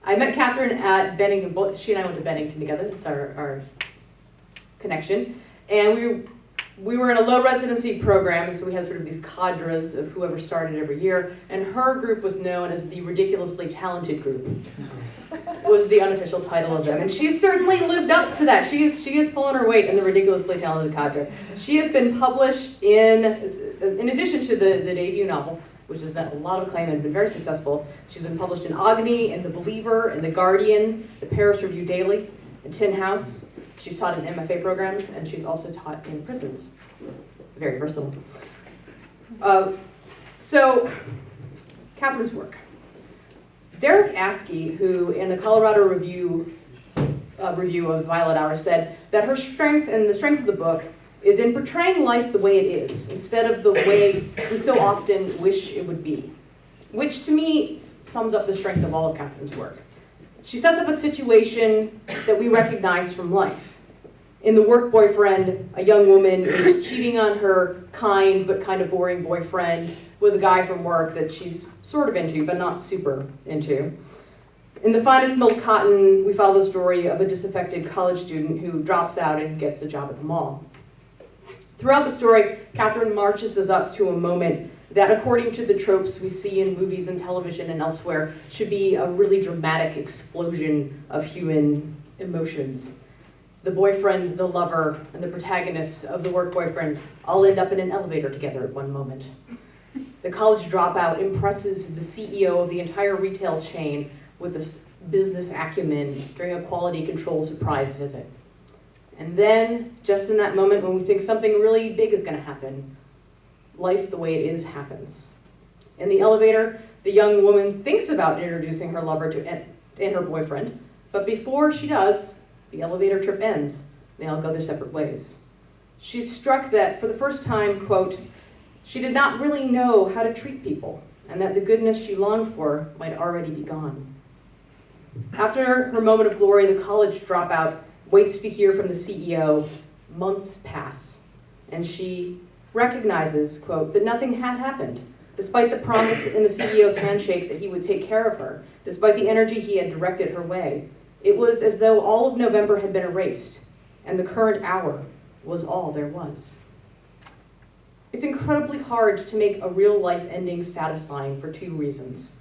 I met Katherine at Bennington. She and I went to Bennington together. It's our connection. And we were in a low residency program, and so we had sort of these cadres of whoever started every year. And her group was known as the Ridiculously Talented Group. Was the unofficial title of them. And she's certainly lived up to that. She is pulling her weight in the Ridiculously Talented cadre. She has been published in addition to the debut novel, which has met a lot of acclaim and been very successful. She's been published in Agony, in The Believer, in The Guardian, the Paris Review Daily, in Tin House. She's taught in MFA programs, and she's also taught in prisons. Very versatile. So, Katherine's work. Derek Askey, who in the Colorado review of Violet Hour said that her strength and the strength of the book is in portraying life the way it is, instead of the way we so often wish it would be, which to me sums up the strength of all of Katherine's work. She sets up a situation that we recognize from life. In The Work Boyfriend, a young woman is cheating on her kind but kind of boring boyfriend with a guy from work that she's sort of into but not super into. In The Finest Milled Cotton, we follow the story of a disaffected college student who drops out and gets a job at the mall. Throughout the story, Katherine marches us up to a moment that, according to the tropes we see in movies and television and elsewhere, should be a really dramatic explosion of human emotions. The boyfriend, the lover, and the protagonist of The Work Boyfriend all end up in an elevator together at one moment. The college dropout impresses the CEO of the entire retail chain with this business acumen during a quality control surprise visit. And then, just in that moment when we think something really big is going to happen, life the way it is happens. In the elevator, the young woman thinks about introducing her lover and her boyfriend, but before she does, the elevator trip ends. They all go their separate ways. She's struck that, for the first time, quote, she did not really know how to treat people, and that the goodness she longed for might already be gone. After her moment of glory, the college dropout waits to hear from the CEO. Months pass, and she recognizes, quote, that nothing had happened, despite the promise in the CEO's handshake that he would take care of her, despite the energy he had directed her way. It was as though all of November had been erased, and the current hour was all there was. It's incredibly hard to make a real-life ending satisfying for two reasons.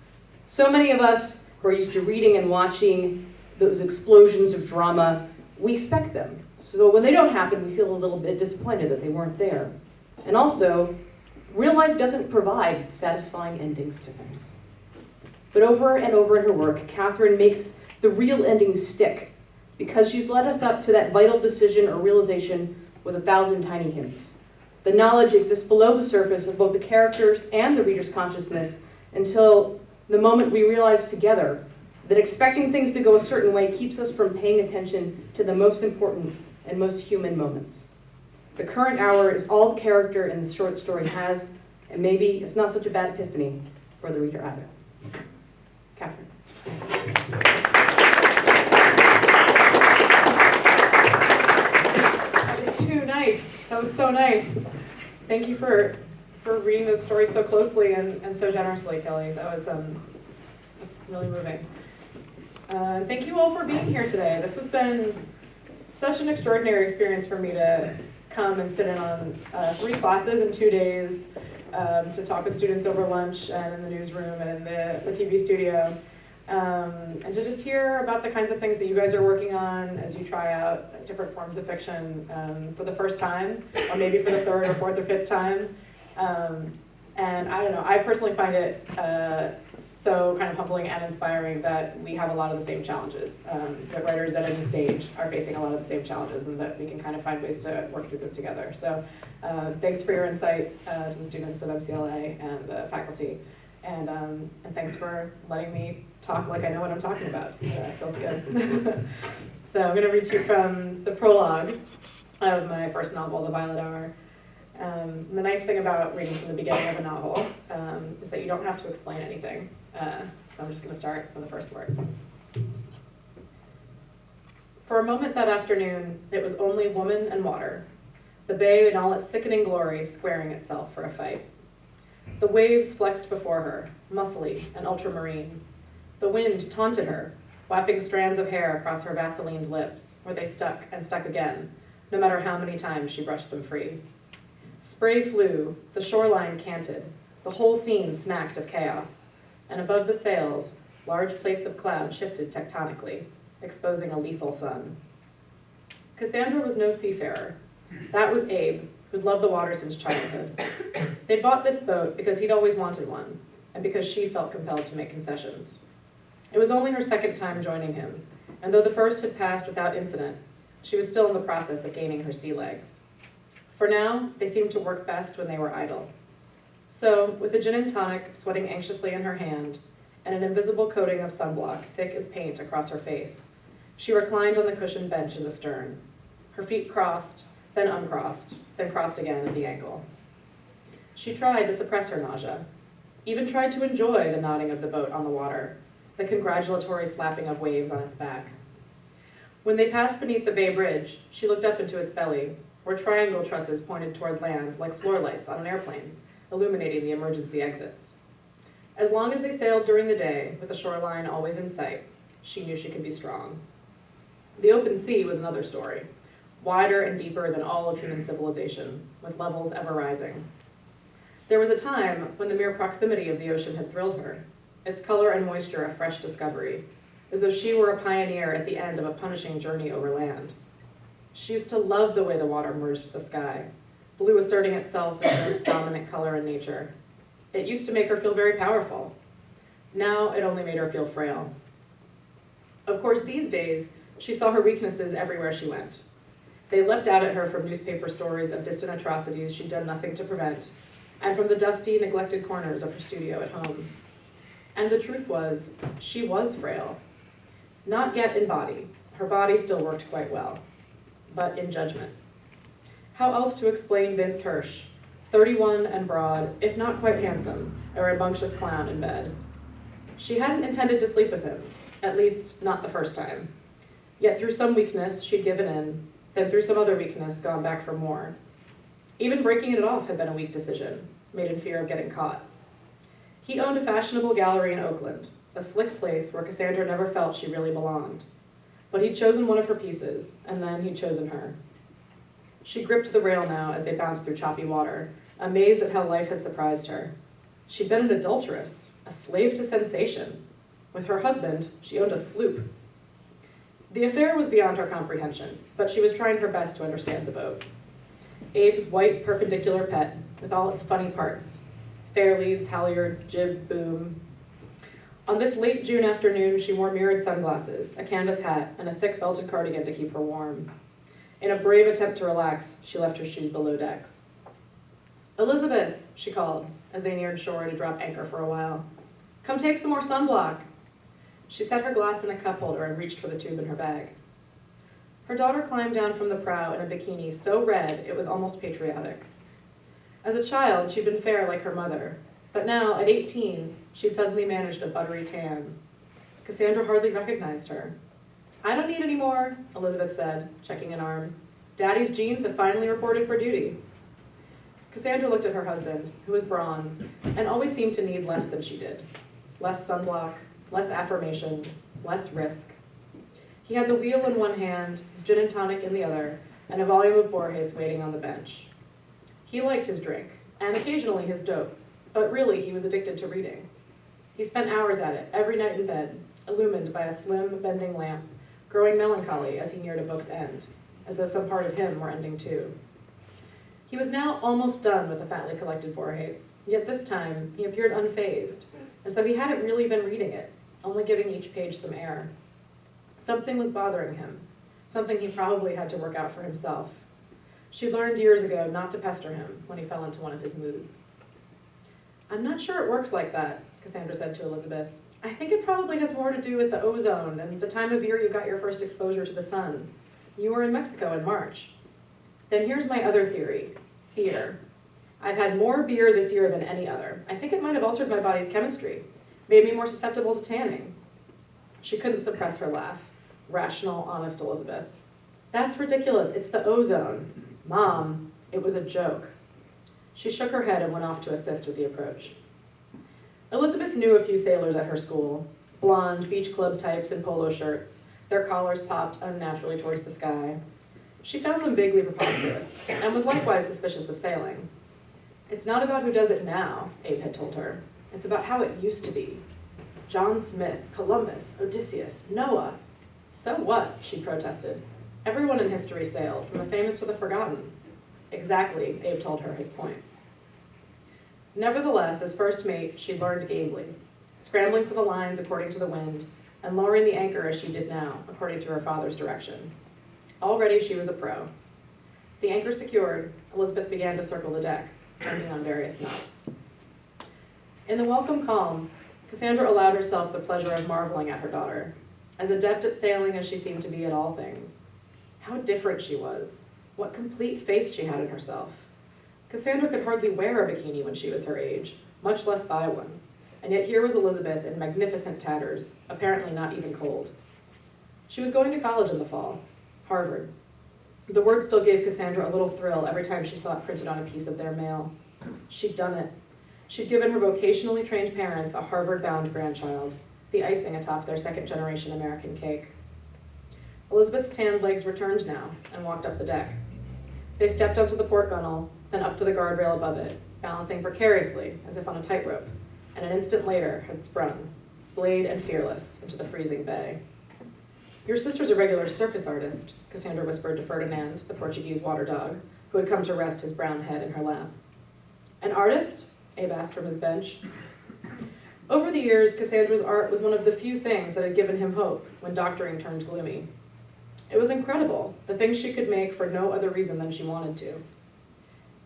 So many of us who are used to reading and watching those explosions of drama, we expect them. So when they don't happen, we feel a little bit disappointed that they weren't there. And also, real life doesn't provide satisfying endings to things. But over and over in her work, Katherine makes the real ending stick because she's led us up to that vital decision or realization with 1,000 tiny hints. The knowledge exists below the surface of both the characters and the reader's consciousness until the moment we realize together that expecting things to go a certain way keeps us from paying attention to the most important and most human moments. The current hour is all the character in the short story has, and maybe it's not such a bad epiphany for the reader either. Katherine. That was too nice. That was so nice. Thank you for reading those stories so closely and so generously, Kelly. That was that's really moving. Thank you all for being here today. This has been such an extraordinary experience for me to come and sit in on 3 classes in 2 days, to talk with students over lunch and in the newsroom and in the TV studio, and to just hear about the kinds of things that you guys are working on as you try out different forms of fiction for the first time, or maybe for the 3rd or 4th or 5th time. And I don't know, I personally find it so kind of humbling and inspiring that we have a lot of the same challenges, that writers at any stage are facing a lot of the same challenges, and that we can kind of find ways to work through them together. So thanks for your insight to the students of MCLA and the faculty, and thanks for letting me talk like I know what I'm talking about. It feels good. So I'm going to read to you from the prologue of my first novel, The Violet Hour. The nice thing about reading from the beginning of a novel is that you don't have to explain anything. So I'm just going to start from the first word. For a moment that afternoon, it was only woman and water, the bay in all its sickening glory squaring itself for a fight. The waves flexed before her, muscly and ultramarine. The wind taunted her, whapping strands of hair across her Vaselined lips, where they stuck and stuck again, no matter how many times she brushed them free. Spray flew, the shoreline canted, the whole scene smacked of chaos, and above the sails, large plates of cloud shifted tectonically, exposing a lethal sun. Cassandra was no seafarer. That was Abe, who'd loved the water since childhood. They'd bought this boat because he'd always wanted one, and because she felt compelled to make concessions. It was only her second time joining him, and though the first had passed without incident, she was still in the process of gaining her sea legs. For now, they seemed to work best when they were idle. So, with a gin and tonic sweating anxiously in her hand, and an invisible coating of sunblock thick as paint across her face, she reclined on the cushioned bench in the stern. Her feet crossed, then uncrossed, then crossed again at the ankle. She tried to suppress her nausea, even tried to enjoy the nodding of the boat on the water, the congratulatory slapping of waves on its back. When they passed beneath the Bay Bridge, she looked up into its belly, where triangle trusses pointed toward land like floor lights on an airplane, illuminating the emergency exits. As long as they sailed during the day, with the shoreline always in sight, she knew she could be strong. The open sea was another story, wider and deeper than all of human civilization, with levels ever rising. There was a time when the mere proximity of the ocean had thrilled her, its color and moisture a fresh discovery, as though she were a pioneer at the end of a punishing journey over land. She used to love the way the water merged with the sky, blue asserting itself as the most dominant color in nature. It used to make her feel very powerful. Now it only made her feel frail. Of course, these days, she saw her weaknesses everywhere she went. They leapt out at her from newspaper stories of distant atrocities she'd done nothing to prevent, and from the dusty, neglected corners of her studio at home. And the truth was, she was frail. Not yet in body. Her body still worked quite well, but in judgment. How else to explain Vince Hirsch, 31 and broad, if not quite handsome, a rambunctious clown in bed? She hadn't intended to sleep with him, at least not the first time. Yet through some weakness, she'd given in, then through some other weakness, gone back for more. Even breaking it off had been a weak decision, made in fear of getting caught. He owned a fashionable gallery in Oakland, a slick place where Cassandra never felt she really belonged. But he'd chosen one of her pieces, and then he'd chosen her. She gripped the rail now as they bounced through choppy water, amazed at how life had surprised her. She'd been an adulteress, a slave to sensation. With her husband, she owned a sloop. The affair was beyond her comprehension, but she was trying her best to understand the boat. Abe's white perpendicular pet, with all its funny parts, fair leads, halyards, jib, boom. On this late June afternoon, she wore mirrored sunglasses, a canvas hat, and a thick belted cardigan to keep her warm. In a brave attempt to relax, she left her shoes below decks. "Elizabeth," she called, as they neared shore to drop anchor for a while. "Come take some more sunblock." She set her glass in a cup holder and reached for the tube in her bag. Her daughter climbed down from the prow in a bikini so red it was almost patriotic. As a child, she'd been fair like her mother, but now, at 18, she'd suddenly managed a buttery tan. Cassandra hardly recognized her. "I don't need any more," Elizabeth said, checking an arm. "Daddy's jeans have finally reported for duty." Cassandra looked at her husband, who was bronze, and always seemed to need less than she did. Less sunblock, less affirmation, less risk. He had the wheel in one hand, his gin and tonic in the other, and a volume of Borges waiting on the bench. He liked his drink, and occasionally his dope, but really he was addicted to reading. He spent hours at it, every night in bed, illumined by a slim, bending lamp, growing melancholy as he neared a book's end, as though some part of him were ending too. He was now almost done with the fatly collected Borges, yet this time he appeared unfazed, as though he hadn't really been reading it, only giving each page some air. Something was bothering him, something he probably had to work out for himself. She learned years ago not to pester him when he fell into one of his moods. "I'm not sure it works like that," Cassandra said to Elizabeth. "I think it probably has more to do with the ozone and the time of year you got your first exposure to the sun. You were in Mexico in March." "Then here's my other theory. Beer. I've had more beer this year than any other. I think it might have altered my body's chemistry, made me more susceptible to tanning." She couldn't suppress her laugh. Rational, honest Elizabeth. "That's ridiculous. It's the ozone. Mom, it was a joke." She shook her head and went off to assist with the approach. Elizabeth knew a few sailors at her school. blonde beach club types in polo shirts, their collars popped unnaturally towards the sky. She found them vaguely preposterous, and was likewise suspicious of sailing. It's not about who does it now, Abe had told her. It's about how it used to be. John Smith, Columbus, Odysseus, Noah. So what, she protested. Everyone in history sailed, from the famous to the forgotten. Exactly, Abe told her his point. Nevertheless, as first mate, she learned gamely, scrambling for the lines according to the wind, and lowering the anchor as she did now, according to her father's direction. Already she was a pro. The anchor secured, Elizabeth began to circle the deck, jumping on various knots. In the welcome calm, Cassandra allowed herself the pleasure of marveling at her daughter, as adept at sailing as she seemed to be at all things. How different she was. What complete faith she had in herself. Cassandra could hardly wear a bikini when she was her age, much less buy one. And yet here was Elizabeth in magnificent tatters, apparently not even cold. She was going to college in the fall, Harvard. The word still gave Cassandra a little thrill every time she saw it printed on a piece of their mail. She'd done it. She'd given her vocationally trained parents a Harvard-bound grandchild, the icing atop their second-generation American cake. Elizabeth's tanned legs were turned now and walked up the deck. They stepped onto the port gunwale, then up to the guardrail above it, balancing precariously as if on a tightrope, and an instant later had sprung, splayed and fearless, into the freezing bay. Your sister's a regular circus artist, Cassandra whispered to Ferdinand, the Portuguese water dog, who had come to rest his brown head in her lap. An artist? Abe asked from his bench. Over the years, Cassandra's art was one of the few things that had given him hope when doctoring turned gloomy. It was incredible, the things she could make for no other reason than she wanted to.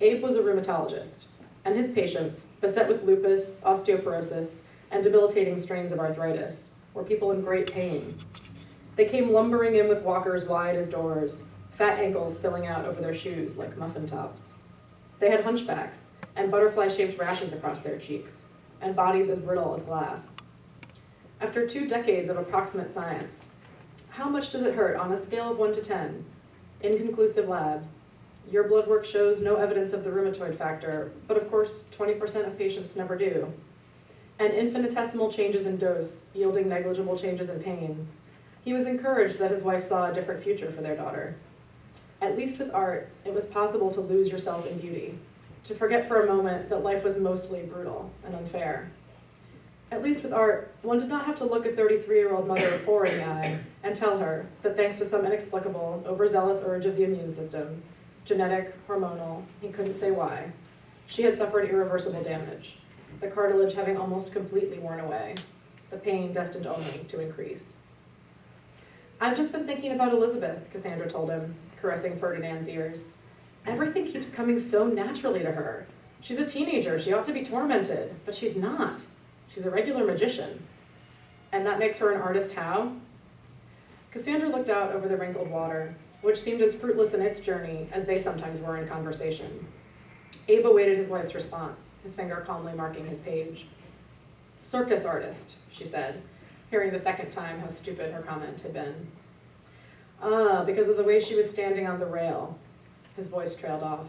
Abe was a rheumatologist, and his patients, beset with lupus, osteoporosis, and debilitating strains of arthritis, were people in great pain. They came lumbering in with walkers wide as doors, fat ankles spilling out over their shoes like muffin tops. They had hunchbacks and butterfly-shaped rashes across their cheeks, and bodies as brittle as glass. After 2 decades of approximate science, how much does it hurt on a scale of 1 to 10? Inconclusive labs. Your blood work shows no evidence of the rheumatoid factor, but of course 20% of patients never do. And infinitesimal changes in dose, yielding negligible changes in pain. He was encouraged that his wife saw a different future for their daughter. At least with art, it was possible to lose yourself in beauty, to forget for a moment that life was mostly brutal and unfair. At least with art, one did not have to look a 33-year-old mother of 4 in the eye and tell her that thanks to some inexplicable, overzealous urge of the immune system, genetic, hormonal, he couldn't say why, she had suffered irreversible damage, the cartilage having almost completely worn away, the pain destined only to increase. I've just been thinking about Elizabeth, Cassandra told him, caressing Ferdinand's ears. Everything keeps coming so naturally to her. She's a teenager, she ought to be tormented, but she's not. She's a regular magician. And that makes her an artist how? Cassandra looked out over the wrinkled water, which seemed as fruitless in its journey as they sometimes were in conversation. Abe awaited his wife's response, his finger calmly marking his page. Circus artist, she said, hearing the second time how stupid her comment had been. Because of the way she was standing on the rail. His voice trailed off.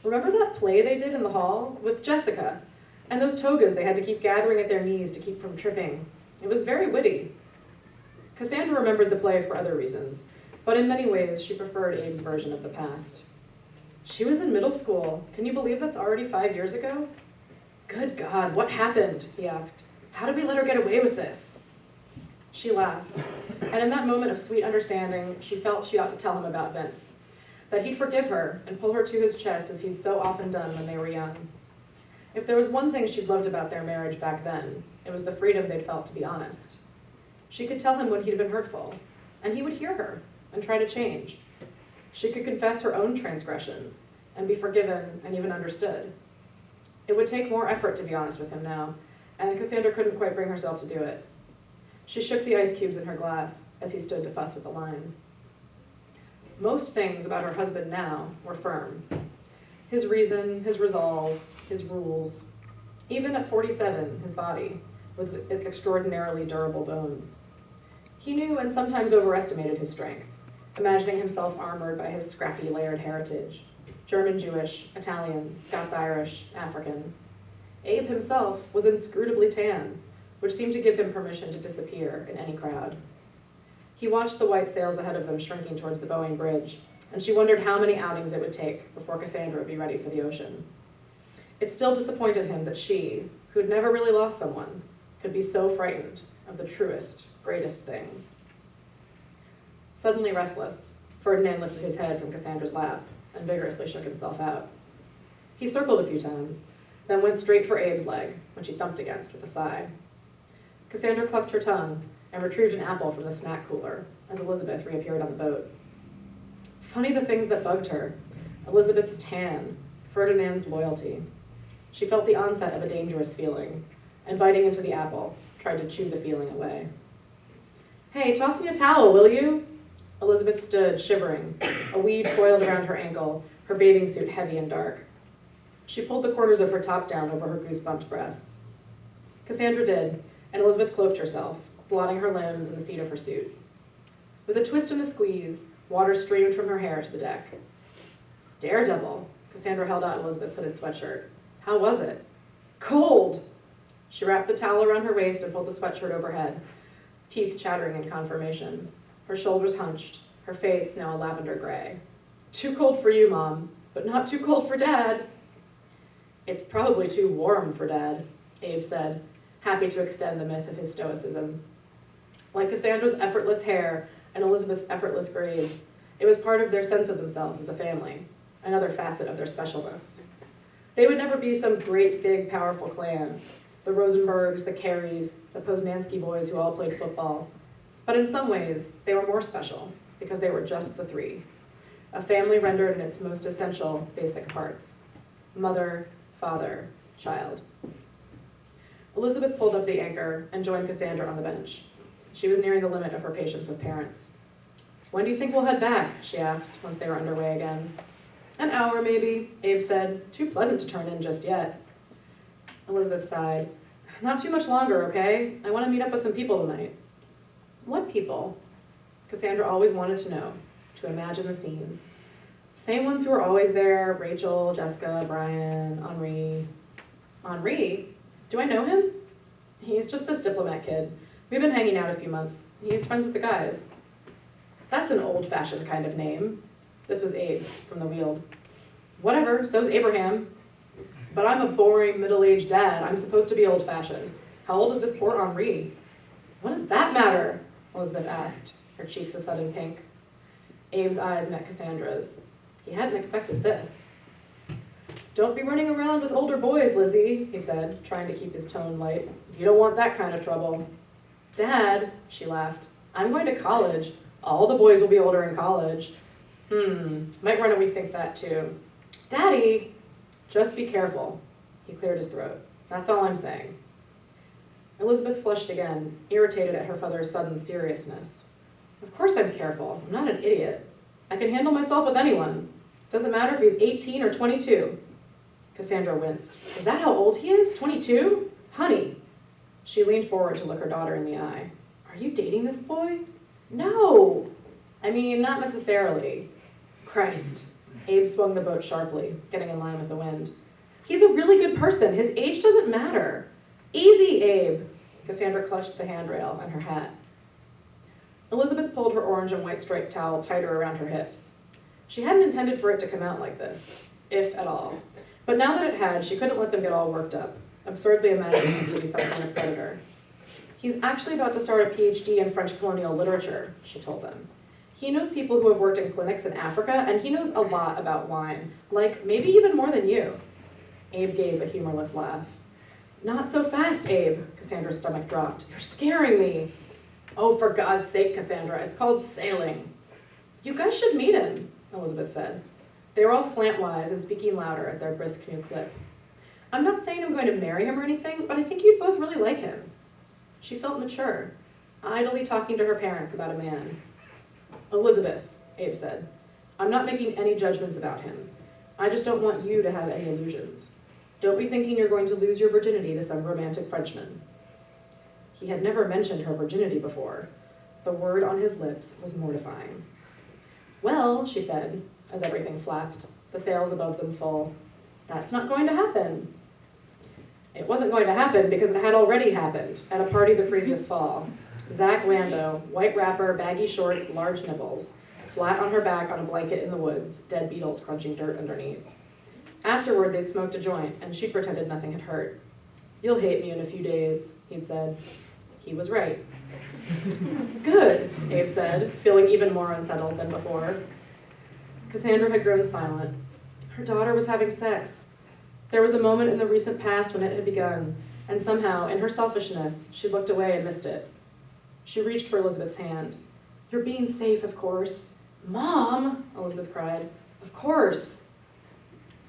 Remember that play they did in the hall with Jessica? And those togas they had to keep gathering at their knees to keep from tripping. It was very witty. Cassandra remembered the play for other reasons, but in many ways she preferred Abe's version of the past. She was in middle school. Can you believe that's already 5 years ago? Good God, what happened? He asked. How did we let her get away with this? She laughed, and in that moment of sweet understanding, she felt she ought to tell him about Vince, that he'd forgive her and pull her to his chest as he'd so often done when they were young. If there was one thing she'd loved about their marriage back then, it was the freedom they'd felt to be honest. She could tell him when he'd been hurtful, and he would hear her and try to change. She could confess her own transgressions and be forgiven and even understood. It would take more effort to be honest with him now, and Cassandra couldn't quite bring herself to do it. She shook the ice cubes in her glass as he stood to fuss with the line. Most things about her husband now were firm. His reason, his resolve, his rules. Even at 47, his body, with its extraordinarily durable bones. He knew and sometimes overestimated his strength, imagining himself armored by his scrappy, layered heritage. German Jewish, Italian, Scots-Irish, African. Abe himself was inscrutably tan, which seemed to give him permission to disappear in any crowd. He watched the white sails ahead of them shrinking towards the Boeing Bridge, and she wondered how many outings it would take before Cassandra would be ready for the ocean. It still disappointed him that she, who had never really lost someone, could be so frightened of the truest, greatest things. Suddenly restless, Ferdinand lifted his head from Cassandra's lap and vigorously shook himself out. He circled a few times, then went straight for Abe's leg, which he thumped against with a sigh. Cassandra clucked her tongue and retrieved an apple from the snack cooler as Elizabeth reappeared on the boat. Funny the things that bugged her. Elizabeth's tan, Ferdinand's loyalty. She felt the onset of a dangerous feeling, and biting into the apple, tried to chew the feeling away. "Hey, toss me a towel, will you?" Elizabeth stood, shivering, a weed coiled around her ankle, her bathing suit heavy and dark. She pulled the corners of her top down over her goosebumped breasts. Cassandra did, and Elizabeth cloaked herself, blotting her limbs in the seat of her suit. With a twist and a squeeze, water streamed from her hair to the deck. "Daredevil," Cassandra held out Elizabeth's hooded sweatshirt. "How was it?" "Cold!" She wrapped the towel around her waist and pulled the sweatshirt overhead, teeth chattering in confirmation. Her shoulders hunched, her face now a lavender gray. "Too cold for you, Mom, but not too cold for Dad." "It's probably too warm for Dad," Abe said, happy to extend the myth of his stoicism. Like Cassandra's effortless hair and Elizabeth's effortless grades, it was part of their sense of themselves as a family, another facet of their specialness. They would never be some great, big, powerful clan, the Rosenbergs, the Careys, the Poznansky boys who all played football. But in some ways, they were more special because they were just the three, a family rendered in its most essential basic parts: mother, father, child. Elizabeth pulled up the anchor and joined Cassandra on the bench. She was nearing the limit of her patience with parents. "When do you think we'll head back?" she asked once they were underway again. "An hour, maybe," Abe said. "Too pleasant to turn in just yet." Elizabeth sighed. "Not too much longer, okay? I want to meet up with some people tonight." "What people?" Cassandra always wanted to know, to imagine the scene. Same ones who were always there: Rachel, Jessica, Brian, Henri. "Henri? Do I know him?" "He's just this diplomat kid. We've been hanging out a few months. He's friends with the guys." "That's an old-fashioned kind of name." This was Abe from the Weald. "Whatever, so's Abraham." "But I'm a boring, middle-aged dad. I'm supposed to be old-fashioned. How old is this poor Henri?" "What does that matter?" Elizabeth asked, her cheeks a sudden pink. Abe's eyes met Cassandra's. He hadn't expected this. "Don't be running around with older boys, Lizzie," he said, trying to keep his tone light. "You don't want that kind of trouble." "Dad," she laughed, "I'm going to college. All the boys will be older in college." Might run a week think that too." "Daddy!" "Just be careful." He cleared his throat. "That's all I'm saying." Elizabeth flushed again, irritated at her father's sudden seriousness. "Of course I'm careful. I'm not an idiot. I can handle myself with anyone. Doesn't matter if he's 18 or 22. Cassandra winced. "Is that how old he is? 22? Honey." She leaned forward to look her daughter in the eye. "Are you dating this boy?" "No. I mean, not necessarily." "Christ." Abe swung the boat sharply, getting in line with the wind. "He's a really good person. His age doesn't matter." "Easy, Abe." Cassandra clutched the handrail and her hat. Elizabeth pulled her orange and white striped towel tighter around her hips. She hadn't intended for it to come out like this, if at all. But now that it had, she couldn't let them get all worked up, absurdly imagining him to be some kind of predator. "He's actually about to start a PhD in French colonial literature," she told them. "He knows people who have worked in clinics in Africa, and he knows a lot about wine, like maybe even more than you." Abe gave a humorless laugh. "Not so fast, Abe." Cassandra's stomach dropped. "You're scaring me." "Oh, for God's sake, Cassandra, it's called sailing." "You guys should meet him," Elizabeth said. They were all slantwise and speaking louder at their brisk new clip. "I'm not saying I'm going to marry him or anything, but I think you'd both really like him." She felt mature, idly talking to her parents about a man. "Elizabeth," Abe said, "I'm not making any judgments about him. I just don't want you to have any illusions. Don't be thinking you're going to lose your virginity to some romantic Frenchman." He had never mentioned her virginity before. The word on his lips was mortifying. "Well," she said, as everything flapped, the sails above them full, "that's not going to happen." It wasn't going to happen because it had already happened at a party the previous fall. Zach Lando, white wrapper, baggy shorts, large nibbles, flat on her back on a blanket in the woods, dead beetles crunching dirt underneath. Afterward, they'd smoked a joint, and she'd pretended nothing had hurt. "You'll hate me in a few days," he'd said. He was right. "Good," Abe said, feeling even more unsettled than before. Cassandra had grown silent. Her daughter was having sex. There was a moment in the recent past when it had begun, and somehow, in her selfishness, she looked away and missed it. She reached for Elizabeth's hand. "You're being safe, of course." "Mom!" Elizabeth cried. "Of course."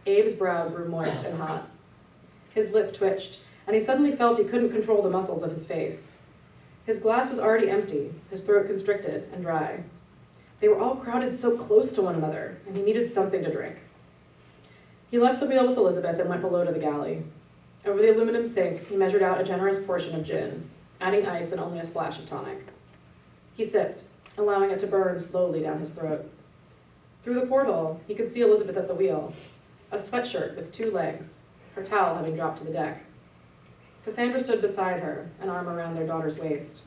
Abe's brow grew moist and hot. His lip twitched, and he suddenly felt he couldn't control the muscles of his face. His glass was already empty, his throat constricted and dry. They were all crowded so close to one another, and he needed something to drink. He left the wheel with Elizabeth and went below to the galley. Over the aluminum sink, he measured out a generous portion of gin, adding ice and only a splash of tonic. He sipped, allowing it to burn slowly down his throat. Through the porthole, he could see Elizabeth at the wheel, a sweatshirt with 2 legs, her towel having dropped to the deck. Cassandra stood beside her, an arm around their daughter's waist.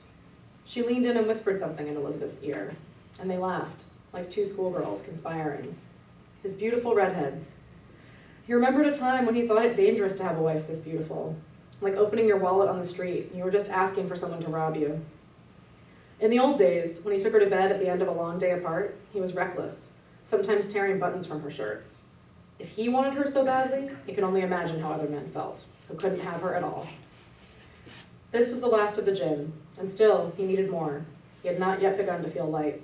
She leaned in and whispered something in Elizabeth's ear, and they laughed, like 2 schoolgirls conspiring. His beautiful redheads. He remembered a time when he thought it dangerous to have a wife this beautiful, like opening your wallet on the street and you were just asking for someone to rob you. In the old days, when he took her to bed at the end of a long day apart, he was reckless, sometimes tearing buttons from her shirts. If he wanted her so badly, he could only imagine how other men felt, who couldn't have her at all. This was the last of the gin, and still, he needed more. He had not yet begun to feel light.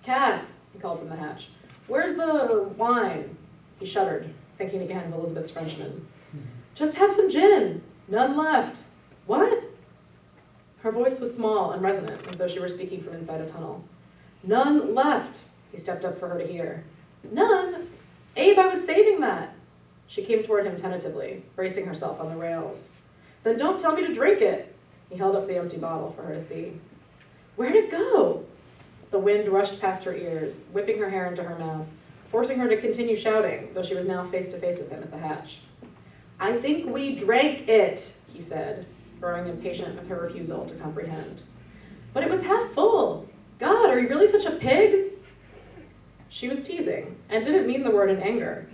"Cass," he called from the hatch, "where's the wine?" He shuddered, thinking again of Elizabeth's Frenchman. "Just have some gin. None left." "What?" Her voice was small and resonant, as though she were speaking from inside a tunnel. "None left." He stepped up for her to hear. "None? Abe, I was saving that." She came toward him tentatively, bracing herself on the rails. "Then don't tell me to drink it." He held up the empty bottle for her to see. "Where'd it go?" The wind rushed past her ears, whipping her hair into her mouth, forcing her to continue shouting, though she was now face to face with him at the hatch. "I think we drank it," he said, growing impatient with her refusal to comprehend. "But it was half full. God, are you really such a pig?" She was teasing, and didn't mean the word in anger.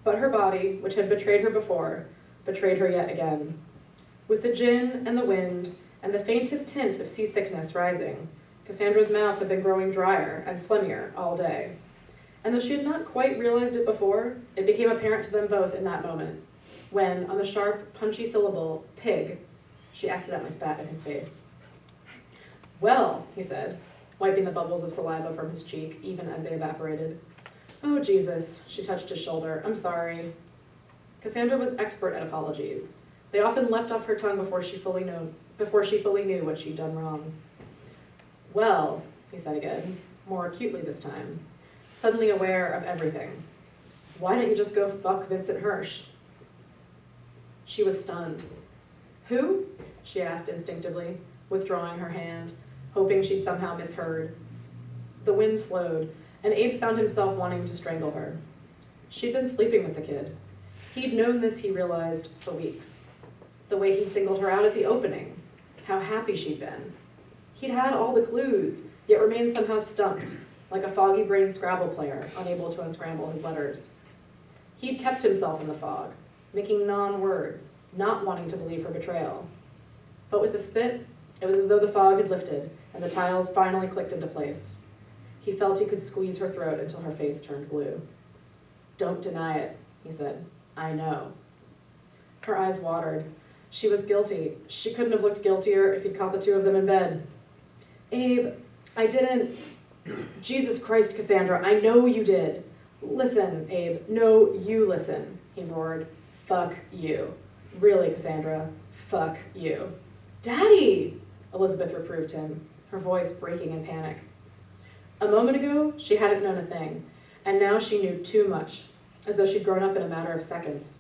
But her body, which had betrayed her before, betrayed her yet again. With the gin and the wind, and the faintest hint of seasickness rising, Cassandra's mouth had been growing drier and phlegmier all day. And though she had not quite realized it before, it became apparent to them both in that moment, when, on the sharp, punchy syllable, "pig," she accidentally spat in his face. "Well," he said, wiping the bubbles of saliva from his cheek, even as they evaporated. "Oh, Jesus," she touched his shoulder, "I'm sorry." Cassandra was expert at apologies. They often leapt off her tongue before she fully knew what she'd done wrong. "Well," he said again, more acutely this time, suddenly aware of everything. "Why don't you just go fuck Vincent Hirsch?" She was stunned. "Who?" she asked instinctively, withdrawing her hand, hoping she'd somehow misheard. The wind slowed, and Abe found himself wanting to strangle her. She'd been sleeping with the kid. He'd known this, he realized, for weeks. The way he'd singled her out at the opening, how happy she'd been. He'd had all the clues, yet remained somehow stumped, like a foggy-brained Scrabble player, unable to unscramble his letters. He'd kept himself in the fog, making non-words, not wanting to believe her betrayal. But with a spit, it was as though the fog had lifted, and the tiles finally clicked into place. He felt he could squeeze her throat until her face turned blue. "Don't deny it," he said. "I know." Her eyes watered. She was guilty. She couldn't have looked guiltier if he'd caught the 2 of them in bed. "Abe, I didn't..." "Jesus Christ, Cassandra, I know you did." "Listen, Abe. No, you listen," he roared. "Fuck you. Really, Cassandra. Fuck you." "Daddy!" Elizabeth reproved him, her voice breaking in panic. A moment ago, she hadn't known a thing, and now she knew too much, as though she'd grown up in a matter of seconds.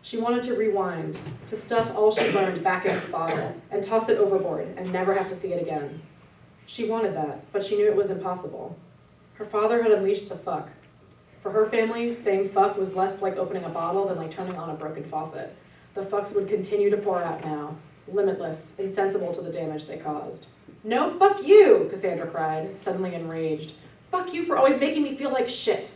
She wanted to rewind, to stuff all she learned back in its bottle, and toss it overboard, and never have to see it again. She wanted that, but she knew it was impossible. Her father had unleashed the fuck. For her family, saying fuck was less like opening a bottle than like turning on a broken faucet. The fucks would continue to pour out now, limitless, insensible to the damage they caused. No, fuck you, Cassandra cried, suddenly enraged. Fuck you for always making me feel like shit.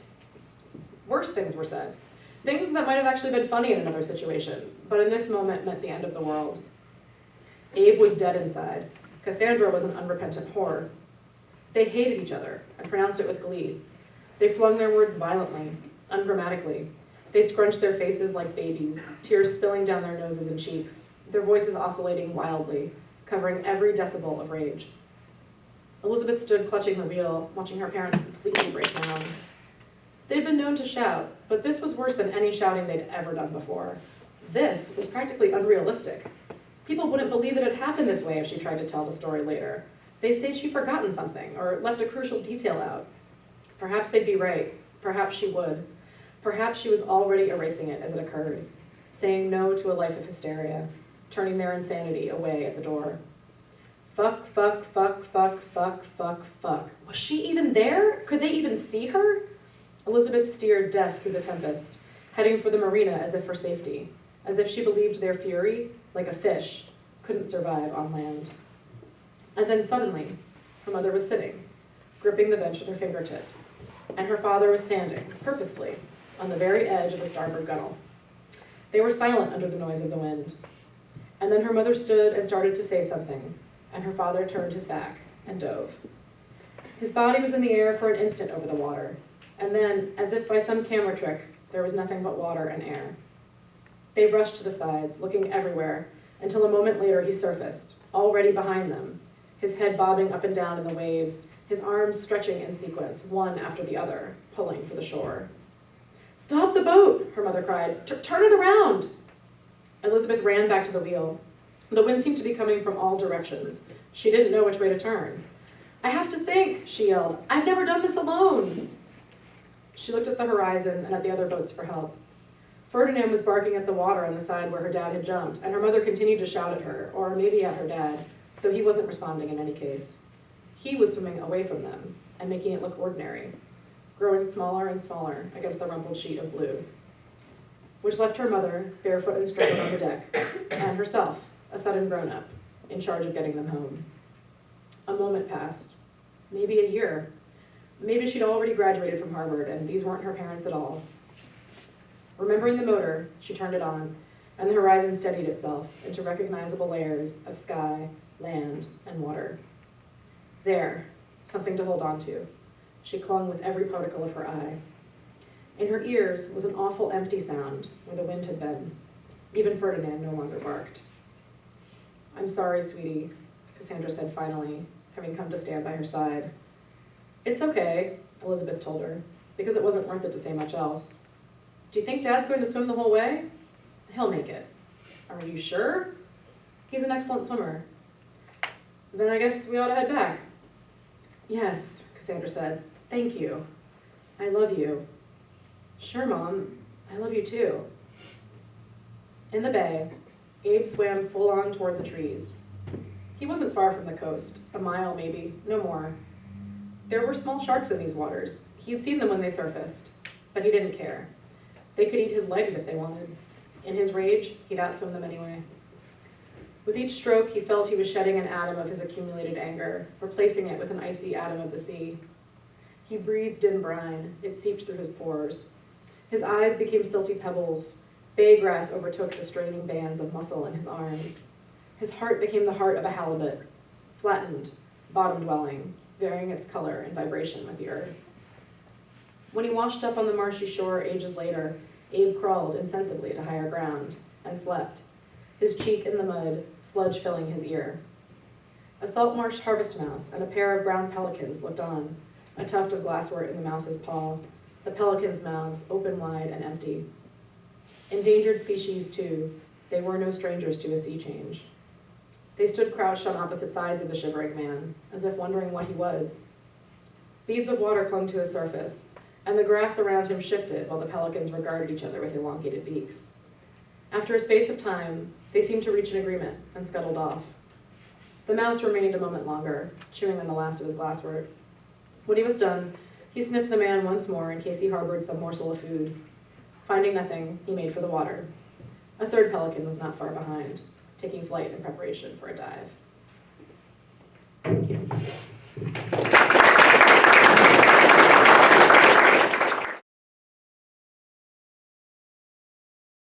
Worse things were said. Things that might have actually been funny in another situation, but in this moment meant the end of the world. Abe was dead inside. Cassandra was an unrepentant whore. They hated each other and pronounced it with glee. They flung their words violently, ungrammatically. They scrunched their faces like babies, tears spilling down their noses and cheeks, their voices oscillating wildly, covering every decibel of rage. Elizabeth stood clutching the wheel, watching her parents completely break down. They'd been known to shout, but this was worse than any shouting they'd ever done before. This was practically unrealistic. People wouldn't believe it had happened this way if she tried to tell the story later. They'd say she'd forgotten something or left a crucial detail out. Perhaps they'd be right. Perhaps she would. Perhaps she was already erasing it as it occurred, saying no to a life of hysteria, turning their insanity away at the door. Fuck, fuck, fuck, fuck, fuck, fuck, fuck. Was she even there? Could they even see her? Elizabeth steered death through the tempest, heading for the marina as if for safety, as if she believed their fury, like a fish, couldn't survive on land. And then suddenly, her mother was sitting, gripping the bench with her fingertips, and her father was standing, purposefully, on the very edge of the starboard gunwale. They were silent under the noise of the wind. And then her mother stood and started to say something, and her father turned his back and dove. His body was in the air for an instant over the water, and then, as if by some camera trick, there was nothing but water and air. They rushed to the sides, looking everywhere, until a moment later he surfaced, already behind them, his head bobbing up and down in the waves, his arms stretching in sequence, one after the other, pulling for the shore. "Stop the boat!" her mother cried. "Turn it around!" Elizabeth ran back to the wheel. The wind seemed to be coming from all directions. She didn't know which way to turn. "I have to think," she yelled. "I've never done this alone." She looked at the horizon and at the other boats for help. Ferdinand was barking at the water on the side where her dad had jumped, and her mother continued to shout at her, or maybe at her dad, though he wasn't responding in any case. He was swimming away from them and making it look ordinary, growing smaller and smaller against the rumpled sheet of blue, which left her mother, barefoot and stranded on the deck, and herself, a sudden grown-up, in charge of getting them home. A moment passed, maybe a year. Maybe she'd already graduated from Harvard, and these weren't her parents at all. Remembering the motor, she turned it on, and the horizon steadied itself into recognizable layers of sky, land, and water. There, something to hold on to. She clung with every particle of her eye. In her ears was an awful empty sound where the wind had been. Even Ferdinand no longer barked. "I'm sorry, sweetie," Cassandra said finally, having come to stand by her side. "It's okay," Elizabeth told her, because it wasn't worth it to say much else. "Do you think Dad's going to swim the whole way?" "He'll make it." "Are you sure?" "He's an excellent swimmer." "Then I guess we ought to head back." "Yes," Cassandra said. "Thank you. I love you." "Sure, Mom. I love you too." In the bay, Abe swam full on toward the trees. He wasn't far from the coast, a mile maybe, no more. There were small sharks in these waters. He had seen them when they surfaced, but he didn't care. They could eat his legs if they wanted. In his rage, he'd outswim them anyway. With each stroke, he felt he was shedding an atom of his accumulated anger, replacing it with an icy atom of the sea. He breathed in brine. It seeped through his pores. His eyes became silty pebbles. Bay grass overtook the straining bands of muscle in his arms. His heart became the heart of a halibut, flattened, bottom-dwelling, varying its color and vibration with the earth. When he washed up on the marshy shore ages later, Abe crawled insensibly to higher ground and slept, his cheek in the mud, sludge filling his ear. A salt marsh harvest mouse and a pair of brown pelicans looked on, a tuft of glasswort in the mouse's paw, the pelicans' mouths open wide and empty. Endangered species, too, they were no strangers to a sea change. They stood crouched on opposite sides of the shivering man, as if wondering what he was. Beads of water clung to his surface, and the grass around him shifted while the pelicans regarded each other with elongated beaks. After a space of time, they seemed to reach an agreement and scuttled off. The mouse remained a moment longer, chewing on the last of his glasswort. When he was done, he sniffed the man once more in case he harbored some morsel of food. Finding nothing, he made for the water. A third pelican was not far behind, taking flight in preparation for a dive. Thank you.